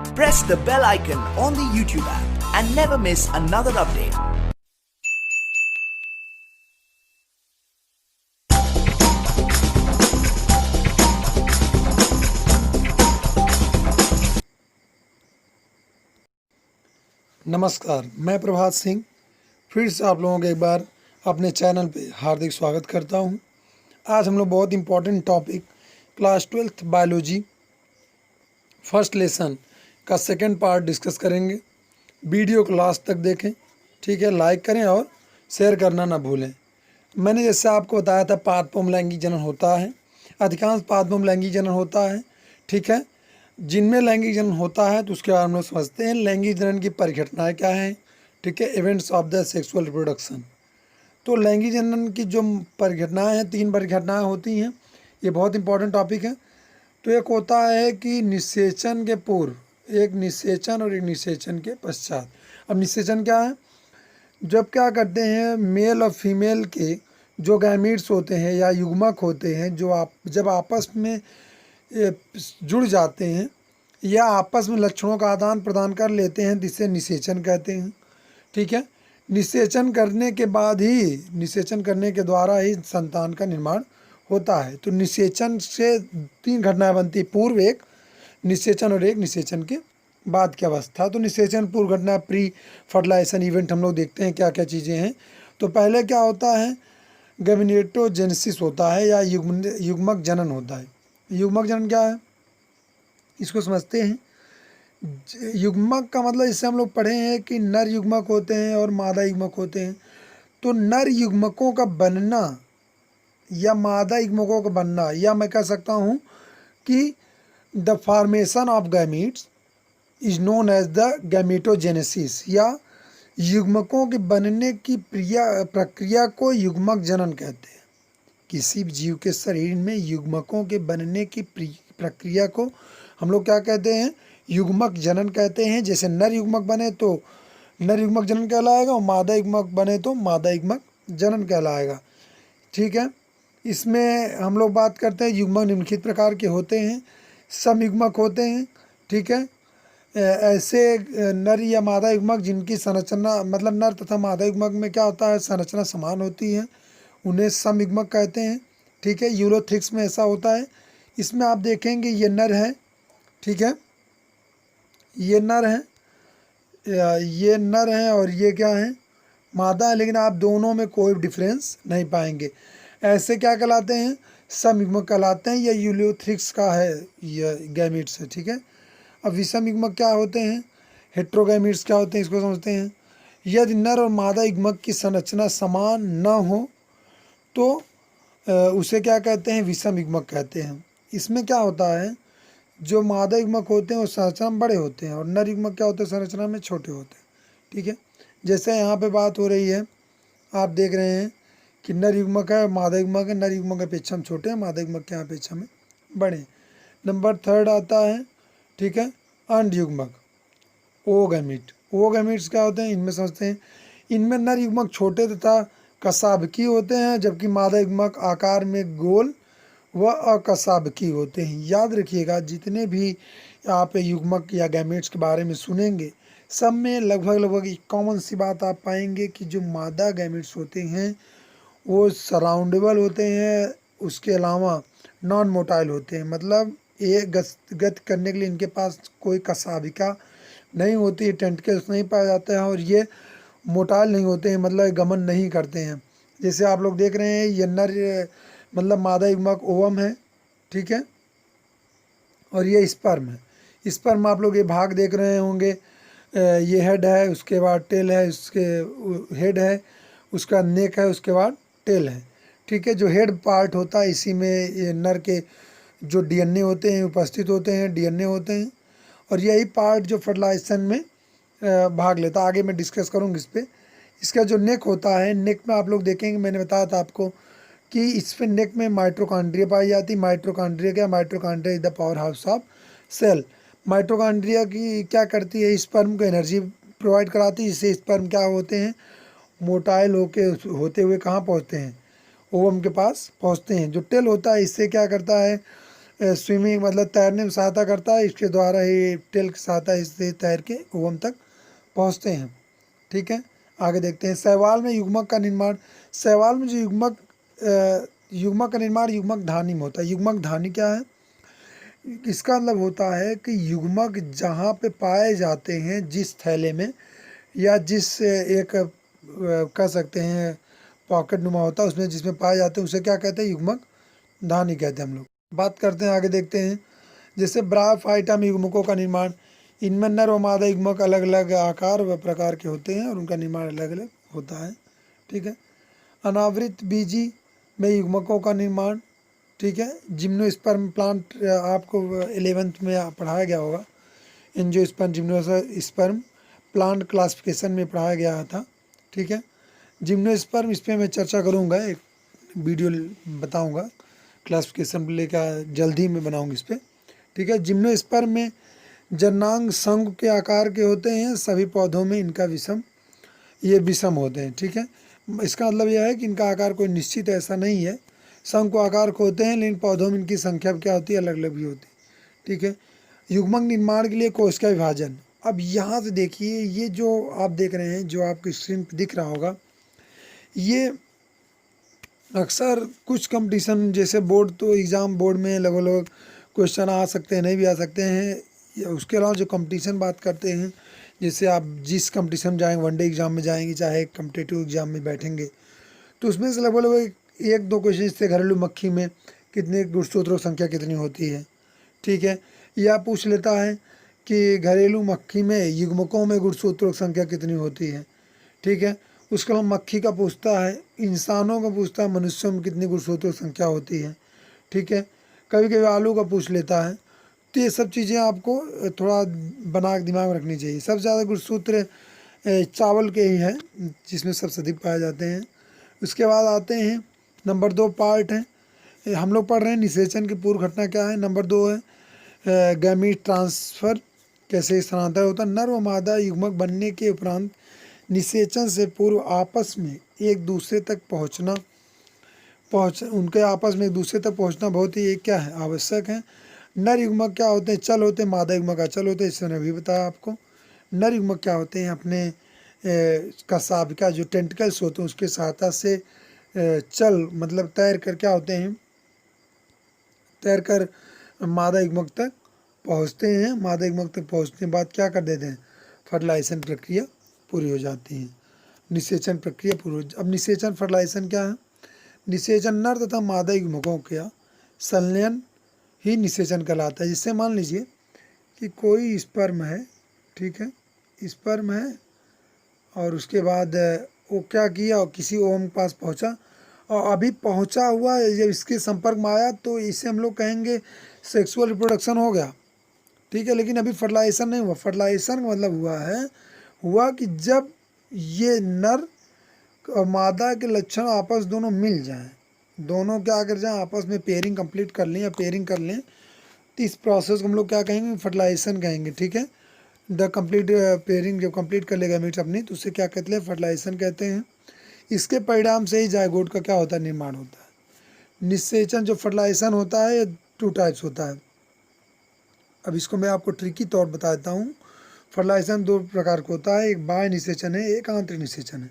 Press the bell icon on the YouTube app and never miss another update. नमस्कार, मैं प्रभात सिंह फिर से आप लोगों के एक बार अपने चैनल पे हार्दिक स्वागत करता हूं। आज हम लोग बहुत important topic class 12th biology first lesson का सेकंड पार्ट डिस्कस करेंगे। वीडियो को लास्ट तक देखें, ठीक है। लाइक करें और शेयर करना ना भूलें। मैंने जैसे आपको बताया था पादपोम लैंगिक जनन होता है, अधिकांश पादपोम लैंगिक जनन होता है, ठीक है। जिनमें लैंगिक जनन होता है तो उसके बारे में हम लोग समझते हैं लैंगिक जनन की परिघटनाएं क्या हैं, ठीक है। Events of the sexual reproduction. तो लैंगिक जनन की जो परिघटनाएं हैं, 3 परिघटनाएं होती हैं। ये बहुत इंपॉर्टेंट टॉपिक है। तो एक होता है कि निषेचन के पूर्व, एक निषेचन और एक निषेचन के पश्चात। अब निषेचन क्या है? जब क्या करते हैं मेल और फीमेल के जो गैमीट्स होते हैं या युग्मक होते हैं, जो जब आपस में जुड़ जाते हैं या आपस में लक्षणों का आदान प्रदान कर लेते हैं, जिसे निषेचन कहते हैं, ठीक है। निषेचन करने के बाद ही, निषेचन करने के द्वारा ही संतान का निर्माण होता है। तो निषेचन से 3 घटनाएं बनती, पूर्व एक निषेचन और एक निषेचन के बाद की अवस्था। तो निषेचन पूर्व घटना प्री फर्टिलाइजेशन इवेंट हम लोग देखते हैं क्या क्या चीज़ें हैं। तो पहले क्या होता है, गैमेटोजेनेसिस होता है या युग्मक जनन होता है। युग्मक जनन क्या है इसको समझते हैं। युग्मक का मतलब, इससे हम लोग पढ़े हैं कि नर युग्मक होते हैं और मादा युग्मक होते हैं। तो नर युग्मकों का बनना या मादा युग्मकों का बनना, या मैं कह सकता हूँ कि the formation of gametes is known as the gametogenesis, या युग्मकों के बनने की प्रक्रिया को युग्मक जनन कहते हैं। किसी भी जीव के शरीर में युग्मकों के बनने की प्रक्रिया को हम लोग क्या कहते हैं, युग्मक जनन कहते हैं। जैसे नर युग्मक बने तो नर युग्मक जनन कहलाएगा और मादा युग्मक बने तो मादा युग्मक जनन कहलाएगा, ठीक है। इसमें हम लोग बात करते हैं युग्मक निम्नलिखित प्रकार के होते हैं। समयुग्मक होते हैं, ठीक है। ऐसे नर या मादा युग्मक जिनकी संरचना, मतलब नर तथा मादा युग्मक में क्या होता है, संरचना समान होती है, उन्हें समयुग्मक कहते हैं, ठीक है। यूरोथ्रिक्स में ऐसा होता है। इसमें आप देखेंगे ये नर है, ठीक है, ये नर है, ये नर है और ये क्या है, मादा है। लेकिन आप दोनों में कोई डिफरेंस नहीं पाएंगे। ऐसे क्या कहलाते हैं, समयुग्मक कहलाते हैं। ये यूरोथ्रिक्स का है, ये गैमीट्स है, ठीक है। अब विषम युग्मक क्या होते हैं, हेट्रोगैमीट्स क्या होते हैं, इसको समझते हैं। यदि नर और मादा युग्मक की संरचना समान न हो तो उसे क्या कहते हैं, विषम युग्मक कहते हैं। इसमें क्या होता है, जो मादा युग्मक होते हैं वो संरचना में बड़े होते हैं और नर युग्मक क्या होते हैं, संरचना में छोटे होते हैं, ठीक है। जैसे यहाँ पे बात हो रही है, आप देख रहे हैं कि नर युग्मक है, मादा युग्मक है। नर युग्मक की अपेक्षा में छोटे हैं, मादा युग्मक की अपेक्षा में बड़े हैं। नंबर 3 आता है, ठीक है, अंड युग्मक, ओगैमीट। ओगैमीट्स क्या होते हैं, इनमें समझते हैं। इनमें नर युग्मक छोटे तथा कसाबकी होते हैं, जबकि मादा युग्मक आकार में गोल व अकसाबकी होते हैं। याद रखिएगा, जितने भी आप युग्मक या गैमेट्स के बारे में सुनेंगे, सब में लगभग एक कॉमन सी बात आप पाएंगे कि जो मादा गैमेट्स होते हैं वो सराउंडेबल होते हैं, उसके अलावा नॉन मोटाइल होते हैं। मतलब एक गति करने के लिए इनके पास कोई कसाबिका नहीं होती है, टेंटिकल्स नहीं पाया जाता है, और ये मोटाइल नहीं होते हैं, मतलब गमन नहीं करते हैं। जैसे आप लोग देख रहे हैं ये नर, मतलब मादा युग्मक ओवम है, ठीक है, और ये स्पर्म है। स्पर्म आप लोग ये भाग देख रहे होंगे, ये हेड है, उसके बाद टेल है, उसके हेड है, उसका नेक है, उसके बाद टेल है, ठीक है। जो हेड पार्ट होता है इसी में ये नर के जो डीएनए होते हैं उपस्थित होते हैं, डीएनए होते हैं, और यही पार्ट जो फर्टिलाइजेशन में भाग लेता है। आगे मैं डिस्कस करूँगी इस पर। इसका जो नेक होता है, नेक में आप लोग देखेंगे, मैंने बताया था आपको कि इस पे नेक में माइटोकॉन्ड्रिया पाई जाती है। माइटोकॉन्ड्रिया क्या, mitochondria is the power house of cell. Mitochondria की क्या करती है, स्पर्म को एनर्जी प्रोवाइड कराती है, जिससे स्पर्म क्या होते हैं, मोटाइल होते हुए कहाँ पहुँचते हैं, ओवम के पास पहुँचते हैं। जो टेल होता है इससे क्या करता है, स्विमिंग मतलब तैरने में सहायता करता है। इसके द्वारा ही टेल की सहायता इससे तैर के ओवम तक पहुँचते हैं। ठीक है, आगे देखते हैं शैवाल में युग्मक का निर्माण। शैवाल में जो युग्मक का निर्माण युग्मक धानी में होता है। युग्मक धानी क्या है? इसका मतलब होता है कि युग्मक जहाँ पे पाए जाते हैं, जिस थैले में या जिस एक कह सकते हैं पॉकेट नुमा होता है उसमें, जिसमें पाए जाते हैं उसे क्या कहते हैं? युग्मक धानी कहते हैं हम लोग। बात करते हैं, आगे देखते हैं जैसे ब्रायोफाइटा में युग्मकों का निर्माण। इनमें नर व मादा युग्मक अलग अलग आकार व प्रकार के होते हैं और उनका निर्माण अलग अलग होता है। ठीक है, अनावृत बीजी में युग्मकों का निर्माण। ठीक है, जिम्नोस्पर्म प्लांट आपको 11th में पढ़ाया गया होगा। एंजियोस्पर्म जिम्नोस्पर्म प्लांट क्लासिफिकेशन में पढ़ाया गया था। ठीक है, जिम्नोस्पर्म इस पर मैं चर्चा करूँगा, एक वीडियो बताऊँगा क्लासिफिकेशन लेकर जल्दी में बनाऊँगी इस पर। ठीक है, जिम्नोस्पर्म में जननांग संघ के आकार के होते हैं। सभी पौधों में इनका विषम होते हैं। ठीक है, इसका मतलब यह है कि इनका आकार कोई निश्चित ऐसा नहीं है, शंख को आकार को होते हैं, लेकिन पौधों में इनकी संख्या क्या होती है? अलग अलग भी होती है। ठीक है, युग्मक निर्माण के लिए कोशिका विभाजन। अब यहाँ से देखिए, ये जो आप देख रहे हैं, जो आपकी स्क्रीन पर दिख रहा होगा, ये अक्सर कुछ कंपटीशन जैसे बोर्ड तो एग्ज़ाम बोर्ड में लगभग क्वेश्चन आ सकते हैं, नहीं भी आ सकते हैं। या उसके अलावा जो कंपटीशन बात करते हैं, जैसे आप जिस कंपटीशन में जाएंगे, वनडे एग्ज़ाम में जाएंगे, चाहे कम्पिटेटिव एग्ज़ाम में बैठेंगे, तो उसमें से लगभग 1-2 क्वेश्चन जैसे घरेलू मक्खी में कितने गुणसूत्रों की संख्या कितनी होती है। ठीक है, या पूछ लेता है कि घरेलू मक्खी में युग्मकों में गुणसूत्रों की संख्या कितनी होती है। ठीक है, उसके अलावा मक्खी का पूछता है, इंसानों का पूछता है मनुष्यों में कितनी गुणसूत्रों की संख्या होती है। ठीक है, कभी कभी आलू का पूछ लेता है। तो ये सब चीज़ें आपको थोड़ा बना के दिमाग में रखनी चाहिए। सबसे ज़्यादा गुणसूत्र चावल के ही हैं, जिसमें सबसे अधिक पाए जाते हैं। उसके बाद आते हैं नंबर 2 पार्ट है, हम लोग पढ़ रहे हैं निषेचन की पूर्व घटना क्या है। नंबर 2 है गैमीट ट्रांसफ़र, कैसे स्थानांतरण होता है। नर व मादा युग्मक बनने के उपरांत निषेचन से पूर्व आपस में एक दूसरे तक उनके आपस में एक दूसरे तक पहुंचना बहुत ही क्या है? आवश्यक है। नर युग्मक क्या होते हैं? चल होते हैं। मादा युग्मक अचल होते हैं, इससे मैंने अभी बताया आपको। नर युग्मक क्या होते हैं? अपने कसाबिका जो टेंटिकल्स होते हैं उसके सहायता से चल मतलब तैर कर क्या होते हैं? तैर कर मादा युग्मक तक पहुँचते हैं। मादा युग्मक तक पहुँचने के बाद क्या कर देते हैं? फर्टिलाइजेशन प्रक्रिया पूरी हो जाती है। निषेचन प्रक्रिया पूरी। अब निषेचन फर्टिलाइजेशन क्या है? निषेचन नर तथा मादा युग्मकों का संलयन ही निषेचन कहलाता है। जिससे मान लीजिए कि कोई स्पर्म है, ठीक है, स्पर्म है, और उसके बाद वो क्या किया, और किसी ओवम के पास पहुंचा, और अभी पहुंचा हुआ जब इसके संपर्क में आया तो इसे हम लोग कहेंगे सेक्सुअल रिप्रोडक्शन हो गया। ठीक है, लेकिन अभी फर्टिलाइजेशन नहीं हुआ। फर्टिलाइजेशन का मतलब हुआ कि जब ये नर और मादा के लक्षण आपस दोनों मिल जाएं, दोनों क्या कर जाएं, आपस में पेयरिंग कंप्लीट कर लें या पेयरिंग कर लें, तो इस प्रोसेस को हम लोग क्या कहेंगे? फर्टिलाइजेशन कहेंगे। ठीक है, द कंप्लीट पेयरिंग जब कंप्लीट कर लेगा मीट अपनी, तो उसे क्या कहते हैं? फर्टिलाइजेशन कहते हैं। इसके परिणाम से ही जायगोट का क्या होता है? निर्माण होता है। निषेचन जो फर्टिलाइजेशन होता है 2 टाइप्स होता है। अब इसको मैं आपको ट्रिकी तौर बता देता हूँ। फर्टिलाइजेशन 2 प्रकार का होता है, एक बाह्य निषेचन है, एक आंतरिक निषेचन है।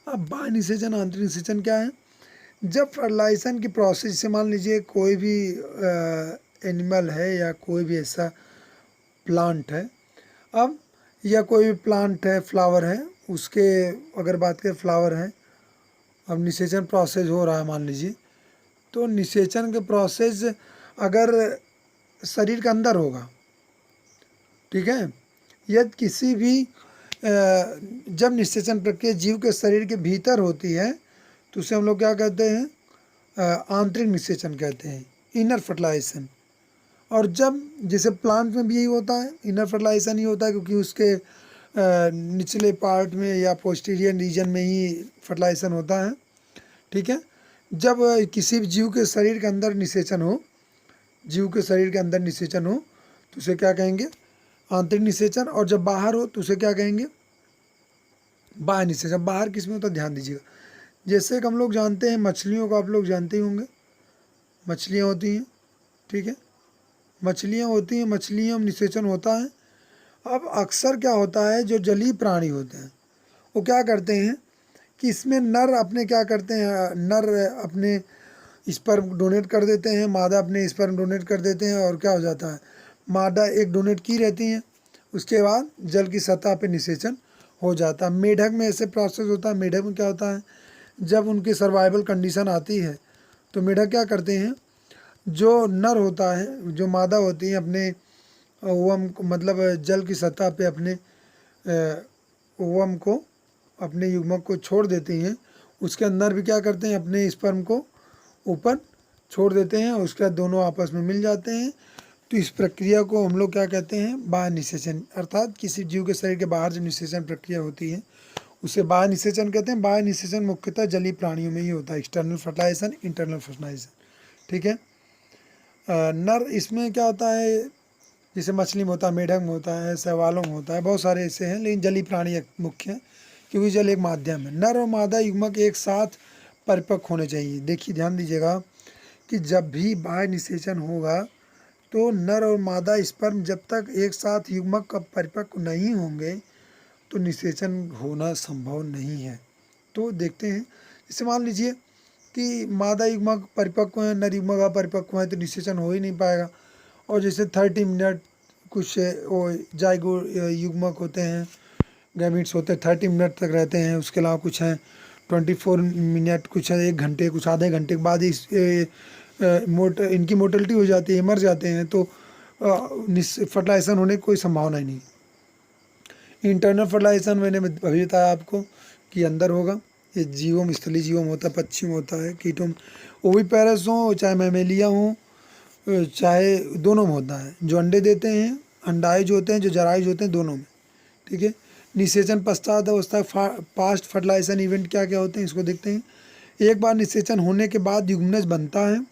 अब बाह्य निषेचन आंतरिक निषेचन क्या है? जब फर्टिलाइजेशन की प्रोसेस से मान लीजिए कोई भी एनिमल है या कोई भी ऐसा प्लांट है, अब या कोई भी प्लांट है, फ्लावर है, उसके अगर बात करें फ्लावर है, अब निषेचन प्रोसेस हो रहा है मान लीजिए, तो निषेचन के प्रोसेस अगर शरीर के अंदर होगा, ठीक है, यदि किसी भी जब निषेचन प्रक्रिया जीव के शरीर के भीतर होती है तो उसे हम लोग क्या कहते हैं? आंतरिक निषेचन कहते हैं, इनर फर्टिलाइजेशन। और जब जैसे प्लांट में भी यही होता है, इनर फर्टिलाइजेशन ही होता है, क्योंकि उसके निचले पार्ट में या पोस्टीरियर रीजन में ही फर्टिलाइजेशन होता है। ठीक है, जब किसी भी जीव के शरीर के अंदर निषेचन हो, तो उसे क्या कहेंगे? आंतरिक निषेचन। और जब बाहर हो तो उसे क्या कहेंगे? बाह्य निषेचन। बाहर किस में होता है? ध्यान दीजिएगा। जैसे कि हम लोग जानते हैं मछलियों को, आप लोग जानते ही होंगे, मछलियाँ होती हैं, ठीक है, मछलियाँ होती हैं, मछलियों में निषेचन होता है। अब अक्सर क्या होता है, जो जलीय प्राणी होते हैं वो क्या करते हैं कि इसमें नर अपने क्या करते हैं, नर अपने स्पर्म डोनेट कर देते हैं, मादा अपने स्पर्म डोनेट कर देते हैं, और क्या हो जाता है, मादा एक डोनेट की रहती हैं, उसके बाद जल की सतह पे निषेचन हो जाता है। मेढक में ऐसे प्रोसेस होता है। मेढक में क्या होता है, जब उनकी सर्वाइवल कंडीशन आती है तो मेढक क्या करते हैं, जो नर होता है, जो मादा होती है, अपने ओवम को, मतलब जल की सतह पे अपने ओवम को, अपने युग्मक को छोड़ देती हैं। उसके अंदर भी क्या करते हैं, अपने स्पर्म को ऊपर छोड़ देते हैं, और उसके बाद दोनों आपस में मिल जाते हैं। तो इस प्रक्रिया को हम लोग क्या कहते हैं, बाह्य निषेचन, अर्थात किसी जीव के शरीर के बाहर जो निषेचन प्रक्रिया होती है उसे बाह्य निषेचन कहते हैं। बाह्य निषेचन मुख्यतः जलीय प्राणियों में ही होता है, एक्सटर्नल फर्टिलाइजेशन, इंटरनल फर्टिलाइजेशन, ठीक है। नर इसमें क्या होता है, जैसे मछली में होता है, मेढक में होता है, शैवालों में होता है, बहुत सारे ऐसे हैं, लेकिन जलीय प्राणी एक मुख्य है क्योंकि जल एक माध्यम है। नर और मादा युग्मक एक साथ परिपक्व होने चाहिए। देखिए ध्यान दीजिएगा कि जब भी बाह्य निषेचन होगा तो नर और मादा स्पर्म जब तक एक साथ युग्मक का परिपक्व नहीं होंगे तो निषेचन होना संभव नहीं है। तो देखते हैं, जैसे मान लीजिए कि मादा युग्मक परिपक्व है, नर युग्मक अपरिपक्व है, तो निषेचन हो ही नहीं पाएगा। और जैसे 30 मिनट कुछ वो जाइगो युग्मक होते हैं, गैमीट्स होते हैं, 30 मिनट तक रहते हैं। उसके अलावा कुछ हैं 24 मिनट, कुछ है 1 घंटे, कुछ आधे घंटे के बाद इनकी मोर्टलिटी हो जाती है, मर जाते हैं। तो फर्टिलाइजेशन होने की कोई संभावना ही नहीं। इंटरनल फर्टिलाइजेशन मैंने अभी बताया आपको कि अंदर होगा, ये जीवों में, स्थलीय जीवों में होता है, पक्षी में होता है, कीटों में, ओविपेरस हो चाहे मैमेलिया हो, चाहे दोनों में होता है। जो अंडे देते हैं, अंडाइज होते हैं, जो जराइज होते हैं, दोनों में, ठीक है। निषेचन पश्चात अवस्था, पास्ट फर्टिलाइजेशन इवेंट क्या क्या होते हैं इसको देखते हैं। एक बार निषेचन होने के बाद युग्मनज बनता है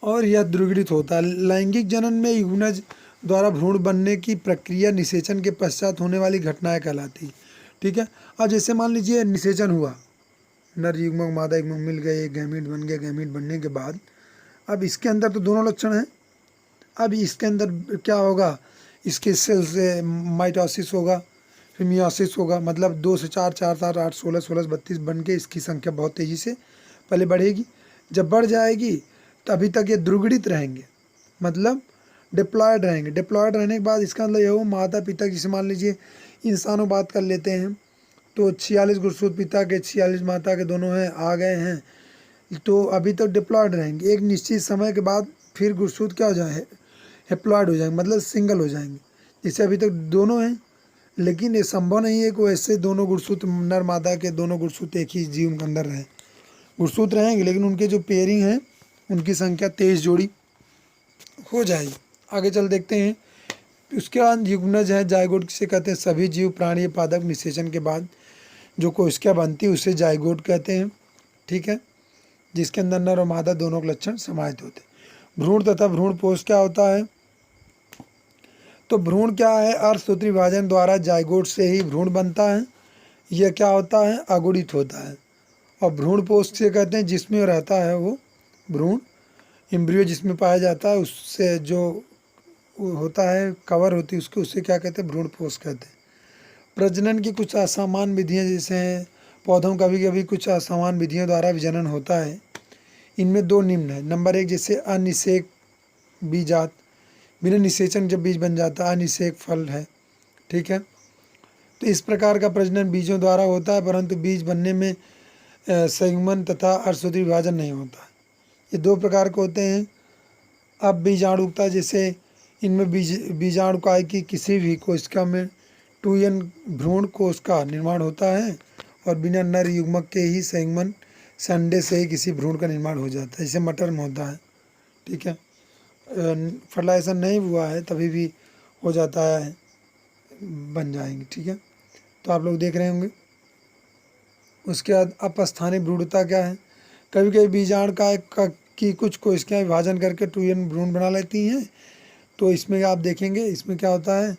और यह द्विगुणित होता है। लैंगिक जनन में युग्मनज द्वारा भ्रूण बनने की प्रक्रिया निषेचन के पश्चात होने वाली घटनाएं कहलाती है, ठीक है। अब जैसे मान लीजिए निषेचन हुआ, नर युग्मक मादा युग्मक मिल गए, एक गैमीट बन गया, गैमीट बनने के बाद अब इसके अंदर तो दोनों लक्षण हैं। अब इसके अंदर क्या होगा, इसके सेल से माइटोसिस होगा, फिर मियोसिस होगा, मतलब 2 से 4, 4 4 8 16 16 32 बन के इसकी संख्या बहुत तेज़ी से पहले बढ़ेगी। जब बढ़ जाएगी तभी तक ये द्विगुणित रहेंगे, मतलब डिप्लॉयड रहेंगे। डिप्लॉयड रहने के बाद इसका मतलब ये हो, माता पिता, जिसे मान लीजिए इंसानों बात कर लेते हैं तो 46 गुणसूत्र पिता के, 46 माता के, दोनों हैं, आ गए हैं, तो अभी तो डिप्लॉयड रहेंगे। एक निश्चित समय के बाद फिर गुणसूत्र क्या हो जाए, हेप्लॉयड हो जाएंगे, मतलब सिंगल हो जाएंगे। जैसे अभी तक दोनों हैं, लेकिन ये संभव नहीं है कि वैसे दोनों गुणसूत्र, नर मादा के दोनों गुणसूत्र एक ही जीव के अंदर रहें। गुणसूत्र रहेंगे लेकिन उनके जो पेयरिंग है उनकी संख्या 23 जोड़ी हो जाएगी। आगे चल देखते हैं। उसके बाद युग्मनज है, जायगोट किसे कहते हैं, सभी जीव प्राणी पादप निषेचन के बाद जो कोशिका बनती है उसे जायगोट कहते हैं, ठीक है, जिसके अंदर नर और मादा दोनों के लक्षण समाहित होते हैं। भ्रूण तथा भ्रूणपोष क्या होता है, तो भ्रूण क्या है, अर्धसूत्री विभाजन द्वारा जायगोट से ही भ्रूण बनता है। यह क्या होता है, अगुणित होता है। और भ्रूणपोष से कहते हैं जिसमें रहता है वो भ्रूण, एम्ब्रियो जिसमें पाया जाता है, उससे जो होता है, कवर होती है उसके, उससे क्या कहते हैं, भ्रूणपोष कहते हैं। प्रजनन की कुछ असामान्य विधियाँ, जैसे पौधों का भी कभी कुछ असामान्य विधियों द्वारा विजनन होता है। इनमें 2 निम्न है। नंबर 1 जैसे अनिषेक बीजात, बिना निषेचन जब बीज बन जाता है, अनिषेक फल है, ठीक है। तो इस प्रकार का प्रजनन बीजों द्वारा होता है, परंतु बीज बनने में संयुग्मन तथा अर्धसूत्री विभाजन नहीं होता है। ये 2 प्रकार के होते हैं। अब बीजाणुकता, जैसे इनमें बीजाणुकाय की किसी भी कोशिका में 2n भ्रूण कोश का निर्माण होता है और बिना नर युग्मक के ही संयुग्मन से अंडे से ही किसी भ्रूण का निर्माण हो जाता है, जैसे मटर में होता है, ठीक है। फर्टिलाइजेशन नहीं हुआ है तभी भी हो जाता है, बन जाएंगे, ठीक है। तो आप लोग देख रहे होंगे। उसके बाद अपस्थानिक भ्रूणता क्या है, कभी कभी बीजाणुकाय की कुछ कोशिकाएं विभाजन करके 2n भ्रूण बना लेती हैं। तो इसमें आप देखेंगे, इसमें क्या होता है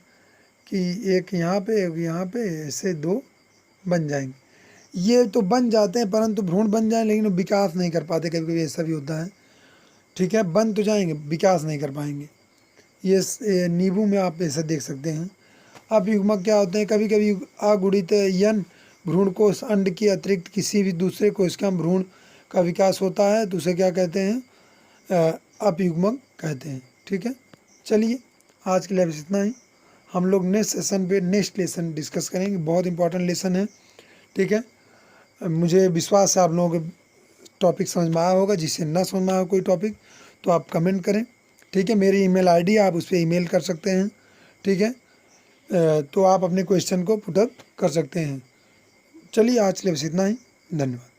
कि एक यहाँ पे, एक यहाँ पे, ऐसे 2 बन जाएंगे। ये तो बन जाते हैं, परंतु भ्रूण बन जाए लेकिन विकास नहीं कर पाते, कभी कभी ऐसा भी होता है। ठीक है, बंद तो जाएंगे, विकास नहीं कर पाएंगे। ये नींबू में आप ऐसा देख सकते हैं। अब युग्मक क्या होते हैं, कभी कभी अगुणित यन भ्रूणकोश अंड के अतिरिक्त किसी भी दूसरे कोशिका भ्रूण का विकास होता है तो उसे क्या कहते हैं, अपयुग्मक कहते हैं। ठीक है, चलिए आज के लिए बस इतना ही। हम लोग नेक्स्ट सेशन पे नेक्स्ट लेसन डिस्कस करेंगे, बहुत इंपॉर्टेंट लेसन है। ठीक है, मुझे विश्वास है आप लोगों को टॉपिक समझ में आया होगा। जिससे ना समझ में आया कोई टॉपिक तो आप कमेंट करें। ठीक है, मेरी ईमेल आईडी आप उस पर ईमेल कर सकते हैं। ठीक है, तो आप अपने क्वेश्चन को पुटअप कर सकते हैं। चलिए आज के लिए बस इतना ही, धन्यवाद।